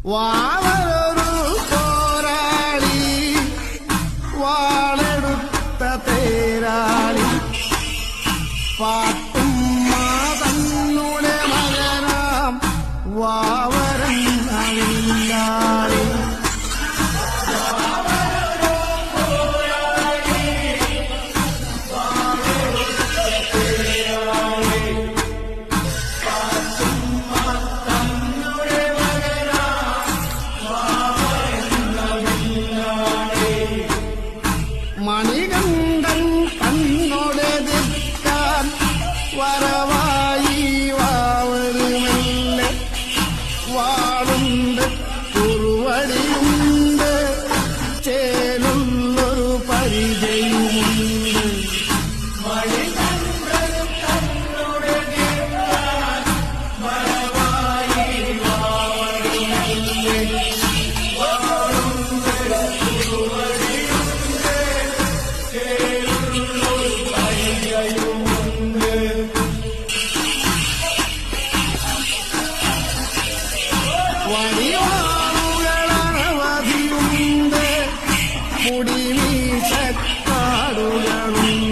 വാളൊരു പോരാളി വാളെടുത്ത തേരാളി പാട്ടും മാതന്നുടെ മകനാം വാവരൻ അവില്ലാളി മണികണ്ഠൻ കണ്ണോടെതിർക്കാൻ വരവായി വാവരുമല്ലേ വാളുണ്ട് കുറുവടിയുണ്ട് ചേലുള്ളൊരു പരിചയമുണ്ട് മണികണ്ഠൻ കണ്ണോടെതിർക്കാൻ വരവായി വാവരുമല്ലേ വടിവാളുകളനവധിയുണ്ട് മുടിമീശക്കാടുകളുണ്ട്